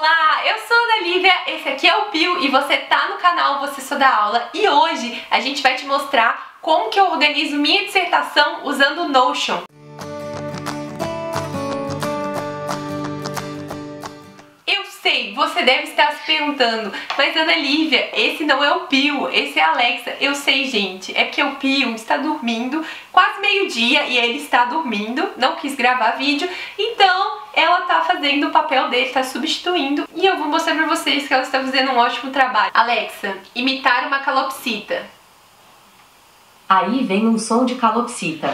Olá, eu sou a Ana Lívia, esse aqui é o Pio e você tá no canal Você Só Dá Aula e hoje a gente vai te mostrar como que eu organizo minha dissertação usando o Notion. Eu sei, você deve estar se perguntando, mas Ana Lívia, esse não é o Pio, esse é a Alexa. Eu sei, gente, é porque o Pio está dormindo quase meio-dia e ele está dormindo, não quis gravar vídeo, então ela tá fazendo o papel dele, tá substituindo, e eu vou mostrar pra vocês que ela está fazendo um ótimo trabalho. Alexa, imitar uma calopsita. Aí vem um som de calopsita.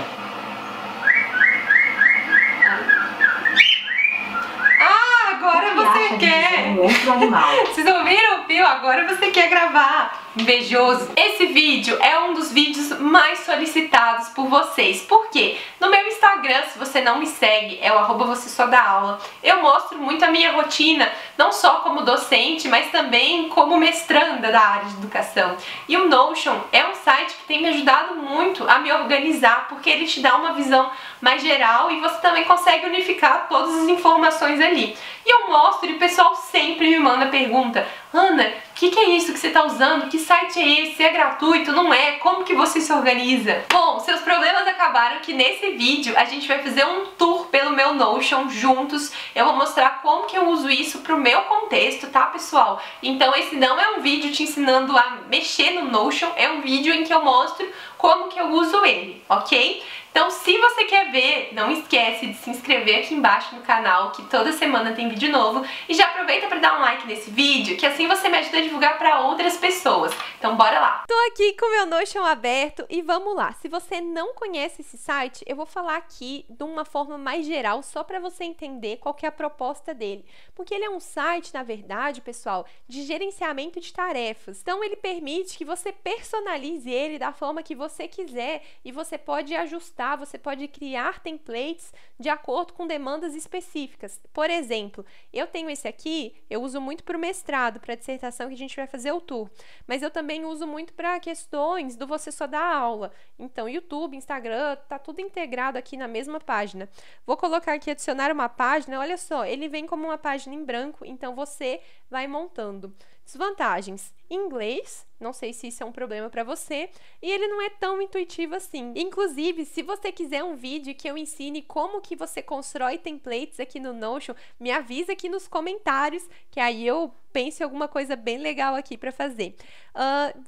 Ah, agora você quer! Um outro animal. Vocês ouviram, Pio? Agora você quer gravar. Invejoso. Esse vídeo é um dos vídeos mais solicitados por vocês. Por quê? No meu Instagram, se você não me segue, é o @vocêsodaaula. Eu mostro muito a minha rotina, não só como docente, mas também como mestranda da área de educação. E o Notion é um site que tem me ajudado muito a me organizar, porque ele te dá uma visão mais geral e você também consegue unificar todas as informações ali. E eu mostro e o pessoal sempre me manda pergunta: Ana, o que é isso que você está usando? Que site é esse? É gratuito? Não é? Como que você se organiza? Bom, seus problemas acabaram que nesse vídeo a gente vai fazer um tour pelo meu Notion juntos. Eu vou mostrar como que eu uso isso pro meu contexto, tá, pessoal? Então esse não é um vídeo te ensinando a mexer no Notion, é um vídeo em que eu mostro como que eu uso ele, ok? Então, se você quer ver, não esquece de se inscrever aqui embaixo no canal, que toda semana tem vídeo novo. E já aproveita para dar um like nesse vídeo, que assim você me ajuda a divulgar para outras pessoas. Então, bora lá! Tô aqui com o meu Notion aberto e vamos lá. Se você não conhece esse site, eu vou falar aqui de uma forma mais geral, só para você entender qual que é a proposta dele. Porque ele é um site, na verdade, pessoal, de gerenciamento de tarefas. Então, ele permite que você personalize ele da forma que você quiser e você pode ajustar. Você pode criar templates de acordo com demandas específicas. Por exemplo, eu tenho esse aqui, eu uso muito para o mestrado, para a dissertação que a gente vai fazer o tour. Mas eu também uso muito para questões do Você Só Dá Aula. Então, YouTube, Instagram, tá tudo integrado aqui na mesma página. Vou colocar aqui adicionar uma página, olha só, ele vem como uma página em branco, então você vai montando. Desvantagens: inglês, não sei se isso é um problema para você, e ele não é tão intuitivo assim. Inclusive, se você quiser um vídeo que eu ensine como que você constrói templates aqui no Notion, me avisa aqui nos comentários, que aí eu penso em alguma coisa bem legal aqui para fazer.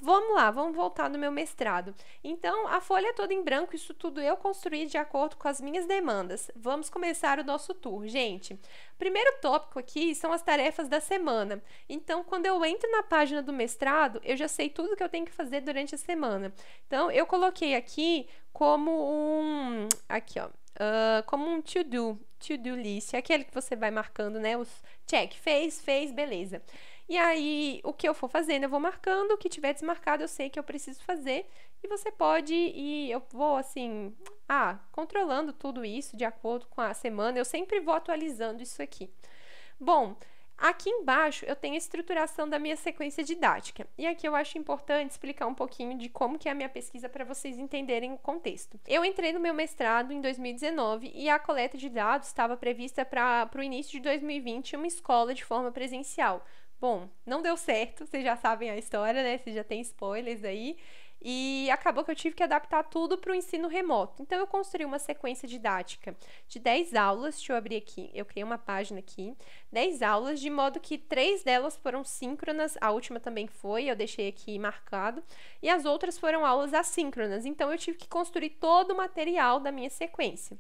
Vamos lá, vamos voltar no meu mestrado. Então, a folha é toda em branco, isso tudo eu construí de acordo com as minhas demandas. Vamos começar o nosso tour, gente. Primeiro tópico aqui são as tarefas da semana. Então, quando eu entro na página do mestrado, eu já sei tudo que eu tenho que fazer durante a semana. Então, eu coloquei aqui como um... Aqui, ó. Como um to-do list, é aquele que você vai marcando, né, os check, fez, beleza. E aí, o que eu for fazendo, eu vou marcando, o que tiver desmarcado eu sei que eu preciso fazer, e você pode ir, eu vou assim, controlando tudo isso de acordo com a semana, eu sempre vou atualizando isso aqui. Bom, aqui embaixo eu tenho a estruturação da minha sequência didática. E aqui eu acho importante explicar um pouquinho de como que é a minha pesquisa para vocês entenderem o contexto. Eu entrei no meu mestrado em 2019 e a coleta de dados estava prevista para o início de 2020 em uma escola de forma presencial. Bom, não deu certo, vocês já sabem a história, né? Vocês já têm spoilers aí. E acabou que eu tive que adaptar tudo para o ensino remoto. Então, eu construí uma sequência didática de 10 aulas. Deixa eu abrir aqui, eu criei uma página aqui. 10 aulas, de modo que 3 delas foram síncronas, a última também foi, eu deixei aqui marcado. E as outras foram aulas assíncronas. Então, eu tive que construir todo o material da minha sequência.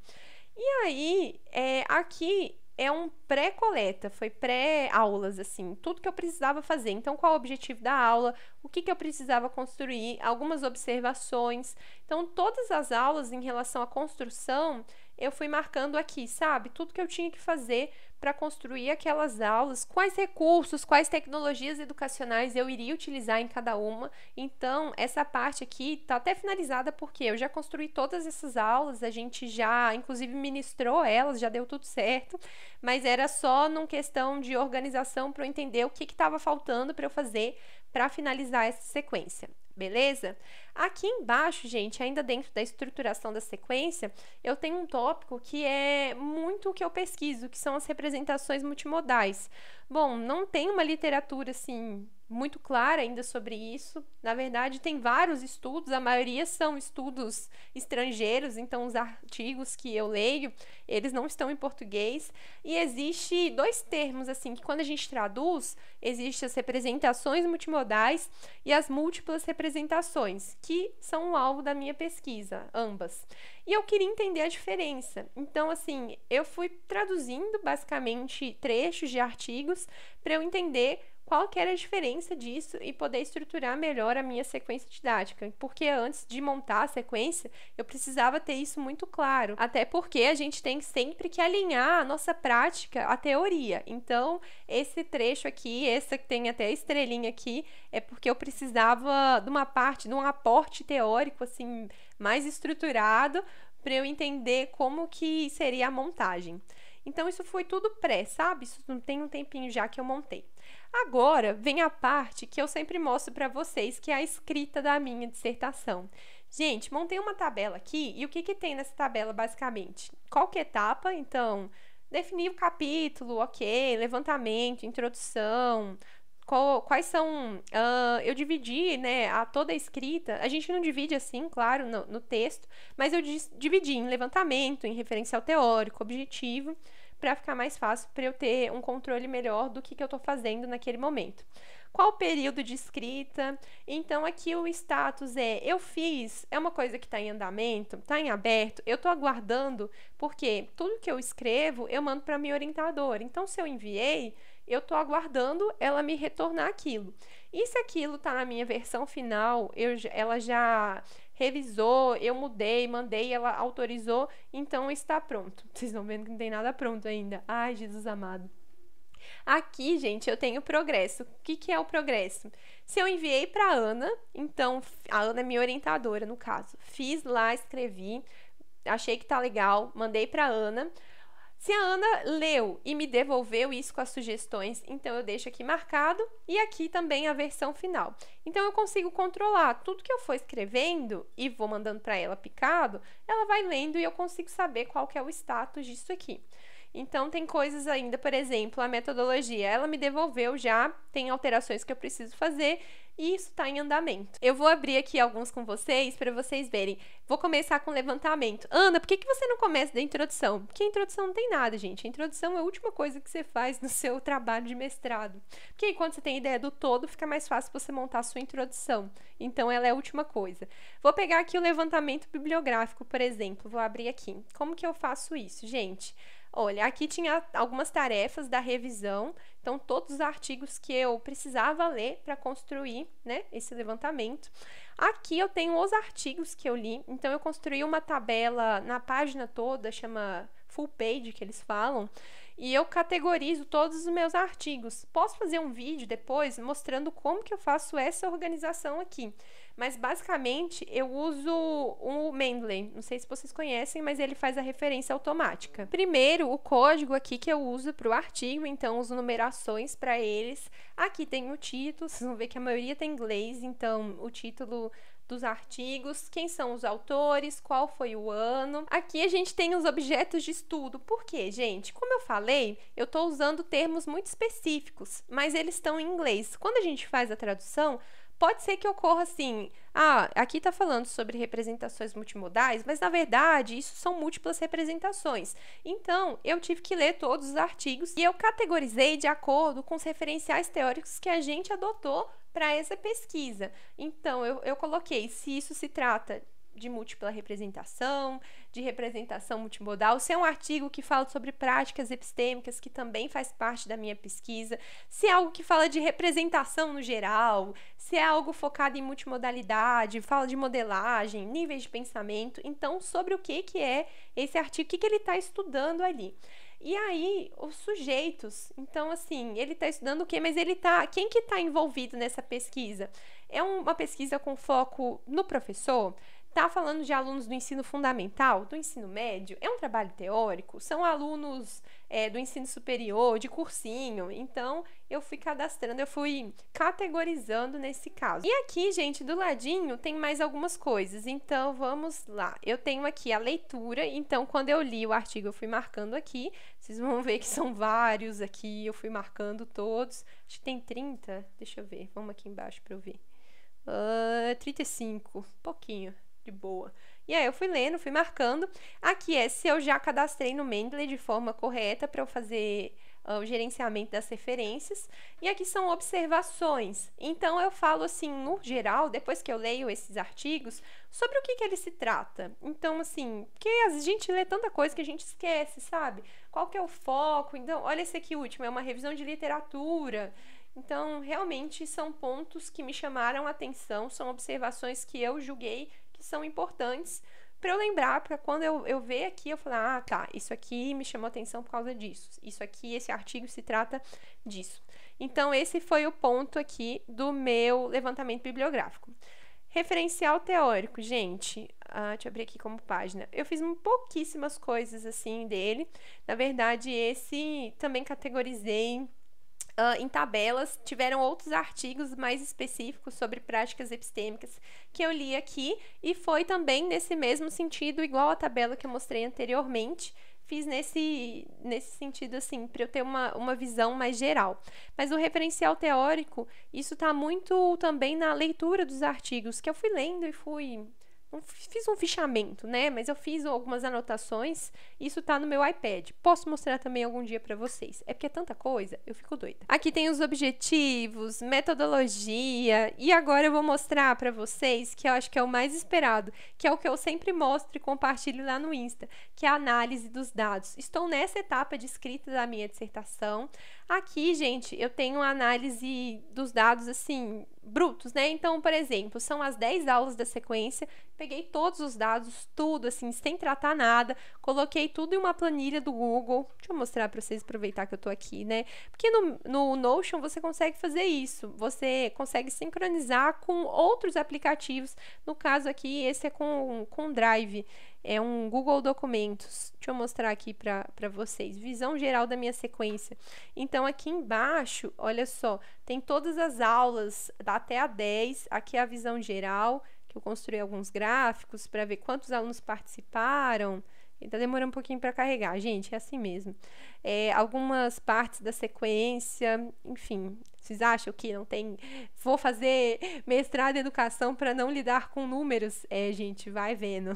E aí, aqui é um pré-coleta, foi pré-aulas, assim, tudo que eu precisava fazer. Então, qual o objetivo da aula, o que eu precisava construir, algumas observações. Então, todas as aulas em relação à construção, eu fui marcando aqui, sabe? Tudo que eu tinha que fazer para construir aquelas aulas, quais recursos, quais tecnologias educacionais eu iria utilizar em cada uma. Então, essa parte aqui está até finalizada porque eu já construí todas essas aulas, a gente já, inclusive, ministrou elas, já deu tudo certo, mas era só numa questão de organização para eu entender o que estava faltando para eu fazer para finalizar essa sequência. beleza? Aqui embaixo, gente, ainda dentro da estruturação da sequência, eu tenho um tópico que é muito o que eu pesquiso, que são as representações multimodais. Bom, não tem uma literatura, assim, muito clara ainda sobre isso. Na verdade, tem vários estudos, a maioria são estudos estrangeiros, então os artigos que eu leio, eles não estão em português. E existe dois termos, assim, que quando a gente traduz, existem as representações multimodais e as múltiplas representações, que são o alvo da minha pesquisa, ambas. E eu queria entender a diferença. Então, assim, eu fui traduzindo basicamente trechos de artigos para eu entender qual que era a diferença disso e poder estruturar melhor a minha sequência didática. Porque antes de montar a sequência, eu precisava ter isso muito claro. Até porque a gente tem sempre que alinhar a nossa prática à teoria. Então, esse trecho aqui, essa que tem até a estrelinha aqui, é porque eu precisava de uma parte, de um aporte teórico, assim, mais estruturado, para eu entender como que seria a montagem. Então, isso foi tudo pré, sabe? Isso não tem um tempinho já que eu montei. Agora, vem a parte que eu sempre mostro para vocês, que é a escrita da minha dissertação. Gente, montei uma tabela aqui, e o que tem nessa tabela, basicamente? Qual que é a etapa? Então, definir o capítulo, ok, levantamento, introdução, quais são... eu dividi, né, toda a escrita, a gente não divide assim, claro, no texto, mas eu dividi em levantamento, em referencial teórico, objetivo, para ficar mais fácil para eu ter um controle melhor do que eu estou fazendo naquele momento. Qual o período de escrita? Então, aqui o status eu fiz, é uma coisa que está em andamento, está em aberto, eu estou aguardando, porque tudo que eu escrevo, eu mando para a minha orientadora. Então, se eu enviei, eu estou aguardando ela me retornar aquilo. E se aquilo está na minha versão final, ela já revisou, eu mudei, mandei, ela autorizou, então está pronto. Vocês estão vendo que não tem nada pronto ainda. Ai, Jesus amado. Aqui, gente, eu tenho progresso. O que é o progresso? Se eu enviei para a Ana, então a Ana é minha orientadora, no caso. Fiz lá, escrevi, achei que tá legal, mandei para a Ana. Se a Ana leu e me devolveu isso com as sugestões, então eu deixo aqui marcado e aqui também a versão final. Então eu consigo controlar tudo que eu for escrevendo e vou mandando para ela picado, ela vai lendo e eu consigo saber qual que é o status disso aqui. Então, tem coisas ainda, por exemplo, a metodologia, ela me devolveu já, tem alterações que eu preciso fazer e isso está em andamento. Eu vou abrir aqui alguns com vocês para vocês verem. Vou começar com levantamento. Ana, por que você não começa da introdução? Porque a introdução não tem nada, gente. A introdução é a última coisa que você faz no seu trabalho de mestrado. Porque aí, quando você tem ideia do todo, fica mais fácil você montar a sua introdução. Então, ela é a última coisa. Vou pegar aqui o levantamento bibliográfico, por exemplo. Vou abrir aqui. Como que eu faço isso, gente? Olha, aqui tinha algumas tarefas da revisão, então todos os artigos que eu precisava ler para construir, né, esse levantamento. Aqui eu tenho os artigos que eu li, então eu construí uma tabela na página toda, chama full page, que eles falam, e eu categorizo todos os meus artigos. Posso fazer um vídeo depois mostrando como que eu faço essa organização aqui, mas basicamente eu uso o Mendeley, não sei se vocês conhecem, mas ele faz a referência automática. Primeiro, o código aqui que eu uso para o artigo, então uso numerações para eles. Aqui tem o título, vocês vão ver que a maioria tem inglês, então o título dos artigos, quem são os autores, qual foi o ano. Aqui a gente tem os objetos de estudo. Por quê, gente? Como eu falei, eu estou usando termos muito específicos, mas eles estão em inglês. Quando a gente faz a tradução, pode ser que ocorra assim, aqui está falando sobre representações multimodais, mas na verdade isso são múltiplas representações. Então, eu tive que ler todos os artigos e eu categorizei de acordo com os referenciais teóricos que a gente adotou para essa pesquisa. Então, eu coloquei se isso se trata de múltipla representação, de representação multimodal, se é um artigo que fala sobre práticas epistêmicas, que também faz parte da minha pesquisa, se é algo que fala de representação no geral, se é algo focado em multimodalidade, fala de modelagem, níveis de pensamento. Então, sobre o que é esse artigo, o que ele está estudando ali. E aí, os sujeitos, então assim, ele está estudando o quê? Mas quem que está envolvido nessa pesquisa? É uma pesquisa com foco no professor? tá falando de alunos do ensino fundamental, do ensino médio, é um trabalho teórico, são alunos do ensino superior, de cursinho, então eu fui cadastrando, eu fui categorizando nesse caso. E aqui, gente, do ladinho tem mais algumas coisas, então vamos lá. Eu tenho aqui a leitura, então quando eu li o artigo eu fui marcando aqui, vocês vão ver que são vários aqui, eu fui marcando todos, acho que tem 30, deixa eu ver, vamos aqui embaixo para eu ver. 35, pouquinho, de boa. E aí eu fui lendo, fui marcando. Aqui é se eu já cadastrei no Mendeley de forma correta para eu fazer o gerenciamento das referências. E aqui são observações. Então eu falo assim, no geral, depois que eu leio esses artigos, sobre o que ele se trata. Então, assim, porque a gente lê tanta coisa que a gente esquece, sabe? Qual que é o foco? Então, olha esse aqui último, é uma revisão de literatura. Então, realmente são pontos que me chamaram a atenção, são observações que eu julguei que são importantes para eu lembrar, para quando eu ver aqui, eu falar, ah, tá, isso aqui me chamou a atenção por causa disso, isso aqui, esse artigo se trata disso. Então, esse foi o ponto aqui do meu levantamento bibliográfico. Referencial teórico, gente, deixa eu abrir aqui como página. Eu fiz pouquíssimas coisas assim dele, na verdade, esse também categorizei em tabelas, tiveram outros artigos mais específicos sobre práticas epistêmicas que eu li aqui, e foi também nesse mesmo sentido, igual a tabela que eu mostrei anteriormente, fiz nesse sentido, assim, para eu ter uma visão mais geral. Mas o referencial teórico, isso está muito também na leitura dos artigos, que eu fui lendo e fiz um fichamento, né? Mas eu fiz algumas anotações. Isso tá no meu iPad. Posso mostrar também algum dia para vocês. É porque é tanta coisa, eu fico doida. Aqui tem os objetivos, metodologia. E agora eu vou mostrar para vocês, que eu acho que é o mais esperado, que é o que eu sempre mostro e compartilho lá no Insta, que é a análise dos dados. Estou nessa etapa de escrita da minha dissertação. Aqui, gente, eu tenho a análise dos dados, assim, brutos, né? Então, por exemplo, são as 10 aulas da sequência, peguei todos os dados, tudo, assim, sem tratar nada, coloquei tudo em uma planilha do Google. Deixa eu mostrar para vocês, aproveitar que eu tô aqui, né? Porque no Notion você consegue fazer isso, você consegue sincronizar com outros aplicativos. No caso aqui, esse é com Drive, é um Google Documentos. Deixa eu mostrar aqui para vocês, visão geral da minha sequência. Então, aqui embaixo, olha só, tem todas as aulas, até a 10, aqui é a visão geral, que eu construí alguns gráficos para ver quantos alunos participaram. Ele tá demorando um pouquinho para carregar, gente, é assim mesmo. Algumas partes da sequência, enfim, vocês acham que não tem... Vou fazer mestrado em educação para não lidar com números? Gente, vai vendo.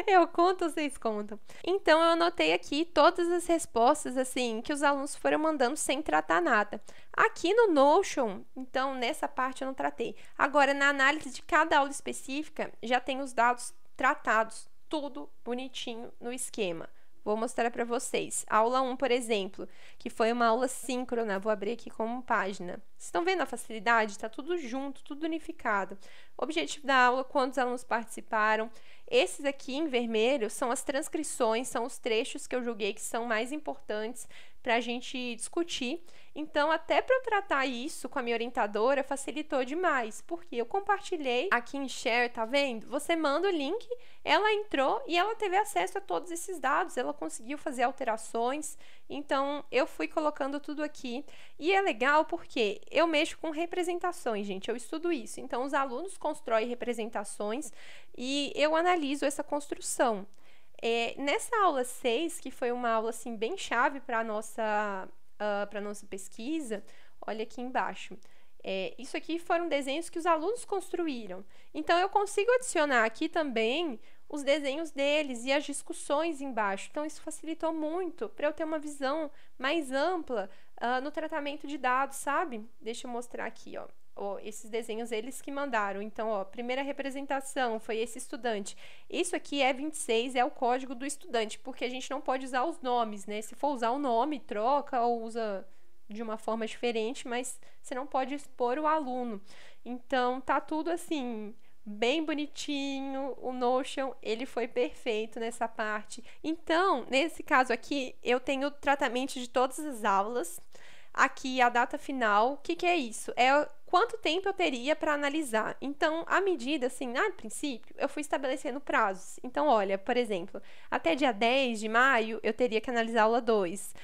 Eu conto, vocês contam. Então, eu anotei aqui todas as respostas, assim, que os alunos foram mandando sem tratar nada. Aqui no Notion, então, nessa parte eu não tratei. Agora, na análise de cada aula específica, já tem os dados tratados, tudo bonitinho no esquema. Vou mostrar para vocês. Aula 1, por exemplo, que foi uma aula síncrona. Vou abrir aqui como página. Vocês estão vendo a facilidade? Está tudo junto, tudo unificado. Objetivo da aula, quantos alunos participaram. Esses aqui em vermelho são as transcrições, são os trechos que eu julguei que são mais importantes para a gente discutir. Então, até para eu tratar isso com a minha orientadora, facilitou demais, porque eu compartilhei aqui em Share, tá vendo? Você manda o link, ela entrou e ela teve acesso a todos esses dados, ela conseguiu fazer alterações, então eu fui colocando tudo aqui. E é legal porque eu mexo com representações, gente, eu estudo isso. Então, os alunos constroem representações e eu analiso essa construção. Nessa aula 6, que foi uma aula assim, bem chave para a nossa pesquisa, olha aqui embaixo. Isso aqui foram desenhos que os alunos construíram. Então, eu consigo adicionar aqui também os desenhos deles e as discussões embaixo. Então, isso facilitou muito para eu ter uma visão mais ampla no tratamento de dados, sabe? Deixa eu mostrar aqui, ó. Esses desenhos eles que mandaram. Então, ó, primeira representação foi esse estudante. Isso aqui é 26, é o código do estudante, porque a gente não pode usar os nomes, né? Se for usar o nome, troca ou usa de uma forma diferente, mas você não pode expor o aluno. Então, tá tudo assim, bem bonitinho. O Notion, ele foi perfeito nessa parte. Então, nesse caso aqui, eu tenho tratamento de todas as aulas. aqui a data final. O que que é isso? É quanto tempo eu teria para analisar. Então, à medida, assim, no princípio, eu fui estabelecendo prazos. Então, olha, por exemplo, até dia 10 de maio, eu teria que analisar a aula 2.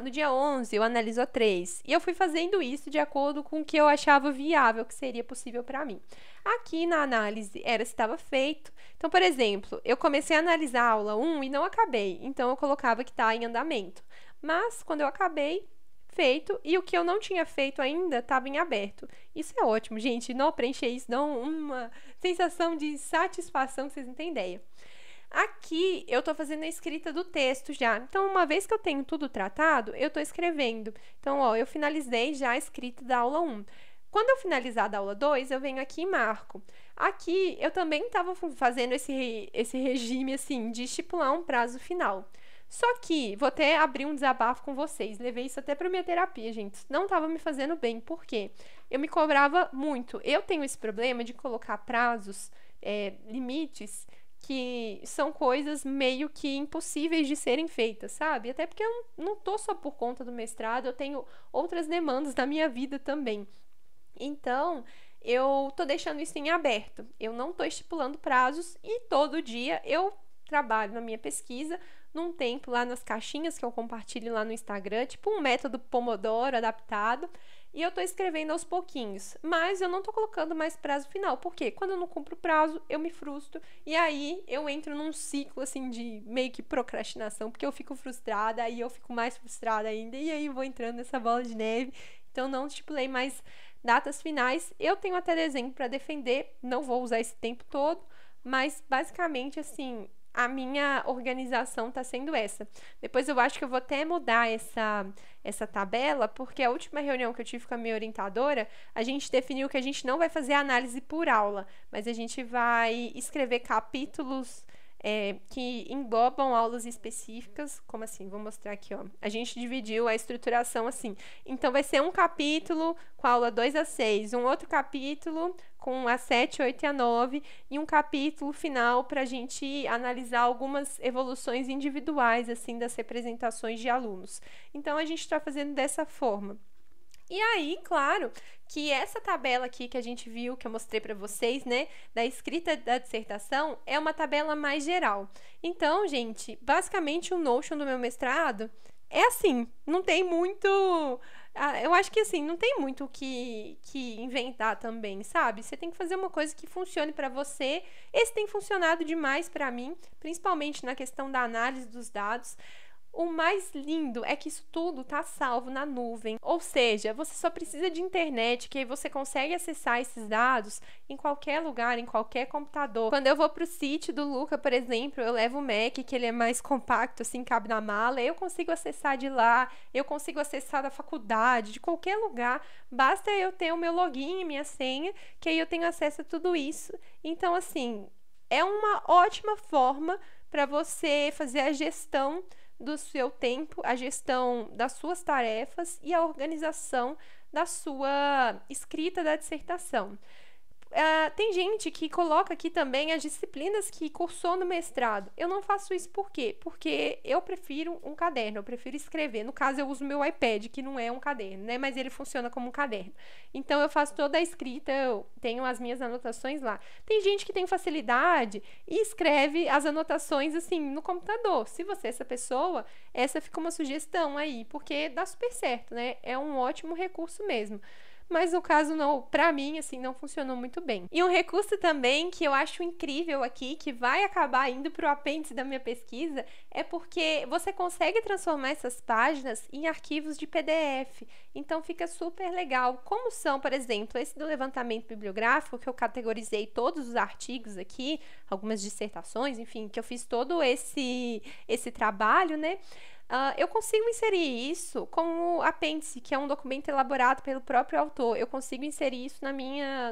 No dia 11, eu analiso a 3. E eu fui fazendo isso de acordo com o que eu achava viável, que seria possível para mim. Aqui na análise era se estava feito. Então, por exemplo, eu comecei a analisar a aula 1 e não acabei. Então, eu colocava que está em andamento. Mas, quando eu acabei, feito, e o que eu não tinha feito ainda estava em aberto. Isso é ótimo, gente. Não preencher isso dá uma sensação de satisfação que vocês não têm ideia. Aqui eu estou fazendo a escrita do texto já. Então, uma vez que eu tenho tudo tratado, eu estou escrevendo. Então, ó, eu finalizei já a escrita da aula 1. Quando eu finalizar da aula 2, eu venho aqui e marco. Aqui, eu também estava fazendo esse regime, assim, de estipular um prazo final. Só que, vou até abrir um desabafo com vocês, levei isso até para minha terapia, gente, não estava me fazendo bem, por quê? Eu me cobrava muito, eu tenho esse problema de colocar prazos, limites, que são coisas meio que impossíveis de serem feitas, sabe? Até porque eu não tô só por conta do mestrado, eu tenho outras demandas da minha vida também. Então, eu tô deixando isso em aberto, eu não tô estipulando prazos e todo dia eu trabalho na minha pesquisa, num tempo lá nas caixinhas que eu compartilho lá no Instagram, tipo um método Pomodoro adaptado, e eu tô escrevendo aos pouquinhos, mas eu não tô colocando mais prazo final, porque quando eu não cumpro o prazo, eu me frustro, e aí eu entro num ciclo, assim, de meio que procrastinação, porque eu fico frustrada, aí eu fico mais frustrada ainda, e aí vou entrando nessa bola de neve, então não estipulei mais datas finais, eu tenho até dezembro para defender, não vou usar esse tempo todo, mas basicamente, assim, a minha organização está sendo essa. Depois eu acho que eu vou até mudar essa tabela, porque a última reunião que eu tive com a minha orientadora, a gente definiu que a gente não vai fazer análise por aula, mas a gente vai escrever capítulos que englobam aulas específicas. Como assim? Vou mostrar aqui, ó. A gente dividiu a estruturação assim. Então, vai ser um capítulo com a aula 2 a 6, um outro capítulo com a 7, 8 e a 9, e um capítulo final para a gente analisar algumas evoluções individuais, assim, das representações de alunos. Então, a gente está fazendo dessa forma. E aí, claro, que essa tabela aqui que a gente viu, que eu mostrei para vocês, né, da escrita da dissertação, é uma tabela mais geral. Então, gente, basicamente o Notion do meu mestrado é assim, não tem muito... Eu acho que assim, não tem muito o que inventar também, sabe? Você tem que fazer uma coisa que funcione para você. Esse tem funcionado demais para mim, principalmente na questão da análise dos dados. O mais lindo é que isso tudo tá salvo na nuvem, ou seja, você só precisa de internet, que aí você consegue acessar esses dados em qualquer lugar, em qualquer computador. Quando eu vou pro sítio do Luca, por exemplo, eu levo o Mac, que ele é mais compacto, assim, cabe na mala, eu consigo acessar de lá, eu consigo acessar da faculdade, de qualquer lugar, basta eu ter o meu login e minha senha, que aí eu tenho acesso a tudo isso. Então, assim, é uma ótima forma para você fazer a gestão do seu tempo, a gestão das suas tarefas e a organização da sua escrita da dissertação. Tem gente que coloca aqui também as disciplinas que cursou no mestrado. Eu não faço isso por quê? Porque eu prefiro um caderno, eu prefiro escrever. No caso, eu uso meu iPad, que não é um caderno, né? Mas ele funciona como um caderno. Então, eu faço toda a escrita, eu tenho as minhas anotações lá. Tem gente que tem facilidade e escreve as anotações, assim, no computador. Se você é essa pessoa, essa fica uma sugestão aí, porque dá super certo, né? É um ótimo recurso mesmo. Mas no caso, não, pra mim, assim, não funcionou muito bem. E um recurso também que eu acho incrível aqui, que vai acabar indo pro apêndice da minha pesquisa, é porque você consegue transformar essas páginas em arquivos de PDF. Então fica super legal. Como são, por exemplo, esse do levantamento bibliográfico, que eu categorizei todos os artigos aqui, algumas dissertações, enfim, que eu fiz todo esse trabalho, né? Eu consigo inserir isso como apêndice, que é um documento elaborado pelo próprio autor. Eu consigo inserir isso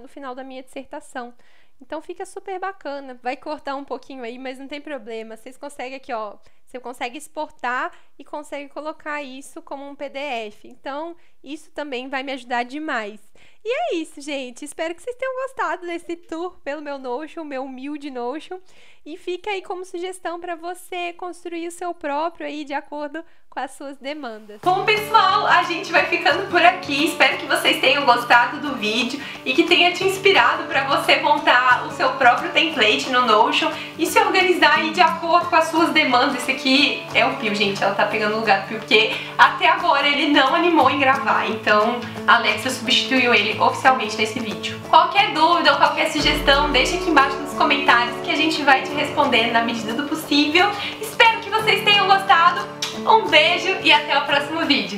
no final da minha dissertação. Então fica super bacana. Vai cortar um pouquinho aí, mas não tem problema. Vocês conseguem aqui, ó, você consegue exportar e consegue colocar isso como um PDF. Então, isso também vai me ajudar demais. E é isso, gente. Espero que vocês tenham gostado desse tour pelo meu Notion, meu humilde Notion. E fica aí como sugestão para você construir o seu próprio aí de acordo com as suas demandas. Bom, pessoal, a gente vai ficando por aqui. Espero que vocês tenham gostado do vídeo e que tenha te inspirado para você montar o seu próprio template no Notion e se organizar aí de acordo com as suas demandas. Esse aqui é o Pio, gente, ela tá pegando o lugar do Pio, porque até agora ele não animou em gravar, então a Alexa substituiu ele oficialmente nesse vídeo. Qualquer dúvida ou qualquer sugestão, deixa aqui embaixo nos comentários que a gente vai te responder na medida do possível. Espero que vocês tenham gostado. Um beijo e até o próximo vídeo.